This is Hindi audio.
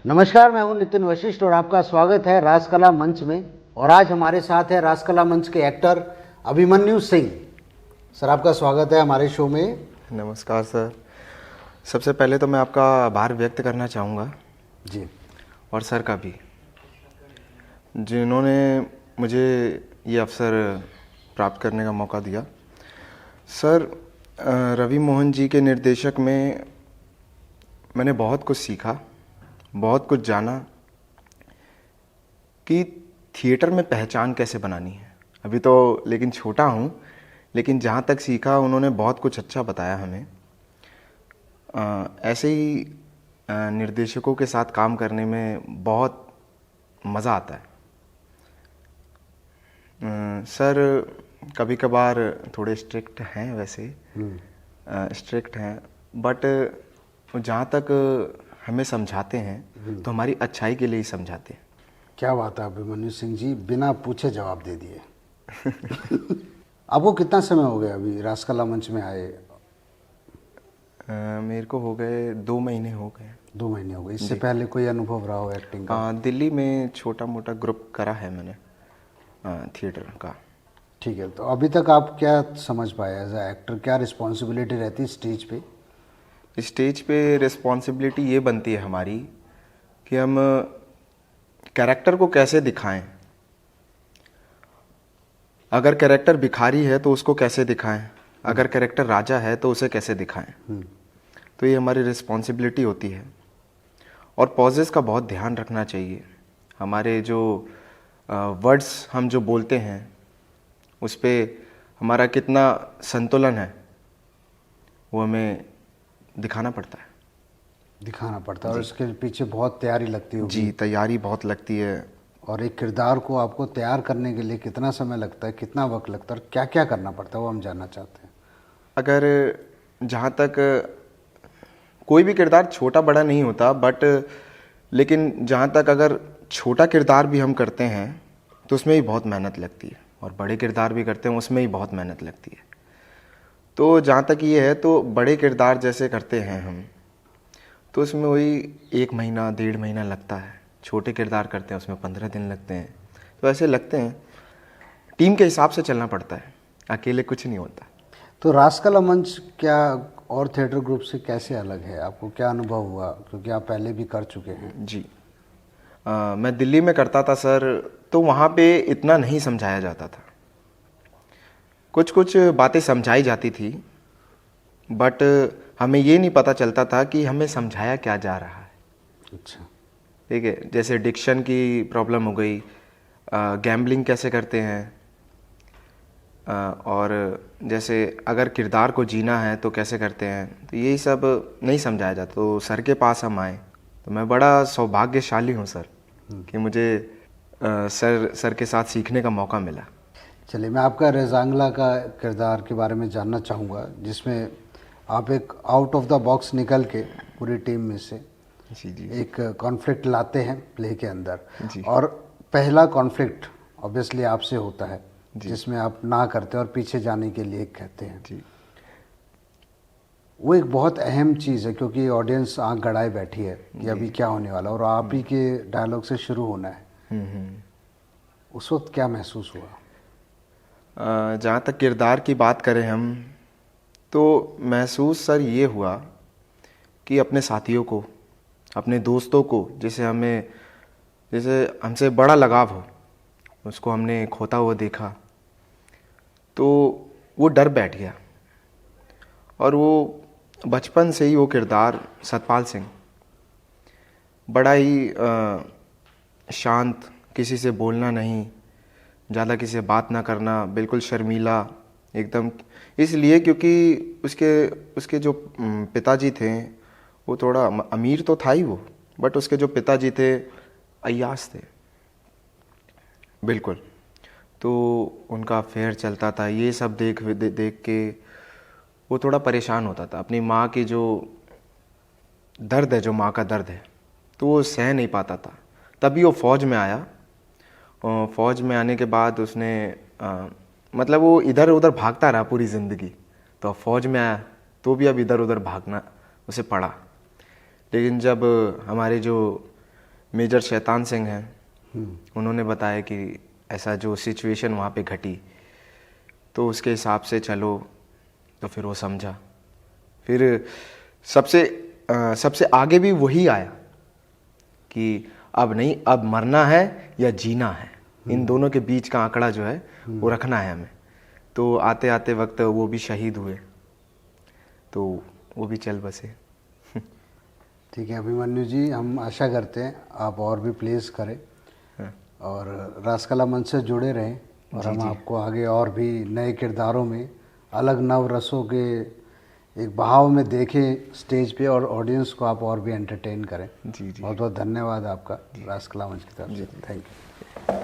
नमस्कार, मैं हूं नितिन वशिष्ठ और आपका स्वागत है राजकला मंच में। और आज हमारे साथ है राजकला मंच के एक्टर अभिमन्यु सिंह। सर, आपका स्वागत है हमारे शो में। नमस्कार सर। सबसे पहले तो मैं आपका आभार व्यक्त करना चाहूँगा जी। और सर का भी, जिन्होंने मुझे ये अवसर प्राप्त करने का मौका दिया। सर, रवि मोहन जी के निर्देशक में मैंने बहुत कुछ सीखा, बहुत कुछ जाना कि थिएटर में पहचान कैसे बनानी है। अभी तो लेकिन छोटा हूँ, लेकिन जहाँ तक सीखा उन्होंने बहुत कुछ अच्छा बताया हमें। ऐसे ही निर्देशकों के साथ काम करने में बहुत मज़ा आता है। सर कभी कभार थोड़े स्ट्रिक्ट हैं, वैसे स्ट्रिक्ट हैं, बट जहाँ तक हमें समझाते हैं तो हमारी अच्छाई के लिए ही समझाते हैं। क्या बात है अभिमन्यु सिंह जी, बिना पूछे जवाब दे दिए। आपको कितना समय हो गया अभी राजकला मंच में आए? मेरे को हो गए 2 महीने हो गए। 2 महीने हो गए। इससे पहले कोई अनुभव रहा हो एक्टिंग का? दिल्ली में छोटा मोटा ग्रुप करा है मैंने थिएटर का। ठीक है, तो अभी तक आप क्या समझ पाए एज अ एक्टर? क्या रिस्पॉन्सिबिलिटी रहती है स्टेज पे? स्टेज पे रिस्पॉन्सिबिलिटी ये बनती है हमारी कि हम कैरेक्टर को कैसे दिखाएं। अगर कैरेक्टर भिखारी है तो उसको कैसे दिखाएं, अगर कैरेक्टर राजा है तो उसे कैसे दिखाएं। तो ये हमारी रिस्पॉन्सिबिलिटी होती है। और पॉजेस का बहुत ध्यान रखना चाहिए। हमारे जो वर्ड्स हम जो बोलते हैं उस पर हमारा कितना संतुलन है वो हमें दिखाना पड़ता है। और इसके पीछे बहुत तैयारी लगती होगी। जी, तैयारी बहुत लगती है। और एक किरदार को आपको तैयार करने के लिए कितना समय लगता है, कितना वक्त लगता है, और क्या क्या करना पड़ता है, वो हम जानना चाहते हैं। अगर जहाँ तक कोई भी किरदार छोटा बड़ा नहीं होता, बट लेकिन जहाँ तक अगर छोटा किरदार भी हम करते हैं तो उसमें भी बहुत मेहनत लगती है, और बड़े किरदार भी करते हैं उसमें भी बहुत मेहनत लगती है। तो जहाँ तक ये है, तो बड़े किरदार जैसे करते हैं हम तो उसमें वही 1 महीना 1.5 महीना लगता है। छोटे किरदार करते हैं उसमें 15 दिन लगते हैं। तो ऐसे लगते हैं। टीम के हिसाब से चलना पड़ता है, अकेले कुछ नहीं होता। तो राजकला मंच क्या और थिएटर ग्रुप से कैसे अलग है? आपको क्या अनुभव हुआ, क्योंकि आप पहले भी कर चुके हैं? जी, मैं दिल्ली में करता था सर, तो वहाँ पे इतना नहीं समझाया जाता था। कुछ कुछ बातें समझाई जाती थी, बट हमें ये नहीं पता चलता था कि हमें समझाया क्या जा रहा है। अच्छा। ठीक है, जैसे डिक्शन की प्रॉब्लम हो गई, गैम्बलिंग कैसे करते हैं, और जैसे अगर किरदार को जीना है तो कैसे करते हैं, तो यही सब नहीं समझाया जाता। तो सर के पास हम आए तो मैं बड़ा सौभाग्यशाली हूँ सर कि मुझे सर के साथ सीखने का मौका मिला। चलिए, मैं आपका रेजांगला का किरदार के बारे में जानना चाहूँगा, जिसमें आप एक आउट ऑफ द बॉक्स निकल के पूरी टीम में से जी जी एक कॉन्फ्लिक्ट लाते हैं प्ले के अंदर। जी। और पहला कॉन्फ्लिक्ट ऑब्वियसली आपसे होता है, जिसमें आप ना करते हैं और पीछे जाने के लिए कहते हैं। जी। वो एक बहुत अहम चीज़ है, क्योंकि ऑडियंस आंख गड़ाए बैठी है कि अभी क्या होने वाला, और आप ही के डायलॉग से शुरू होना है। उस वक्त क्या महसूस हुआ? जहाँ तक किरदार की बात करें हम, तो महसूस सर ये हुआ कि अपने साथियों को, अपने दोस्तों को, जैसे हमसे बड़ा लगाव हो, उसको हमने खोता हुआ देखा, तो वो डर बैठ गया। और वो बचपन से ही वो किरदार सतपाल सिंह बड़ा ही शांत, किसी से बोलना नहीं, ज़्यादा किसी से बात ना करना, बिल्कुल शर्मीला एकदम। इसलिए क्योंकि उसके जो पिताजी थे वो थोड़ा अमीर तो था ही वो, बट उसके जो पिताजी थे अय्याश थे बिल्कुल। तो उनका अफेयर चलता था। ये सब देख के वो थोड़ा परेशान होता था। अपनी माँ की जो दर्द है, जो माँ का दर्द है, तो वो सह नहीं पाता था। तभी वो फ़ौज में आया। फ़ौज में आने के बाद उसने मतलब वो इधर उधर भागता रहा पूरी ज़िंदगी। तो फ़ौज में आया तो भी अब इधर उधर भागना उसे पड़ा। लेकिन जब हमारे जो मेजर शैतान सिंह हैं, उन्होंने बताया कि ऐसा जो सिचुएशन वहाँ पे घटी, तो उसके हिसाब से चलो। तो फिर वो समझा। फिर सबसे आगे भी वही आया कि अब नहीं, अब मरना है या जीना है, इन दोनों के बीच का आंकड़ा जो है वो रखना है हमें। तो आते आते वक्त वो भी शहीद हुए, तो वो भी चल बसे। ठीक है अभिमन्यु जी, हम आशा करते हैं आप और भी प्लेस करें और रासकला मंच से जुड़े रहें, और हम आपको आगे और भी नए किरदारों में अलग नव रसों के एक बहाव में देखें स्टेज पे, और ऑडियंस को आप और भी एंटरटेन करें। जी जी, बहुत बहुत धन्यवाद आपका रासकला मंच की तरफ से। Thank you.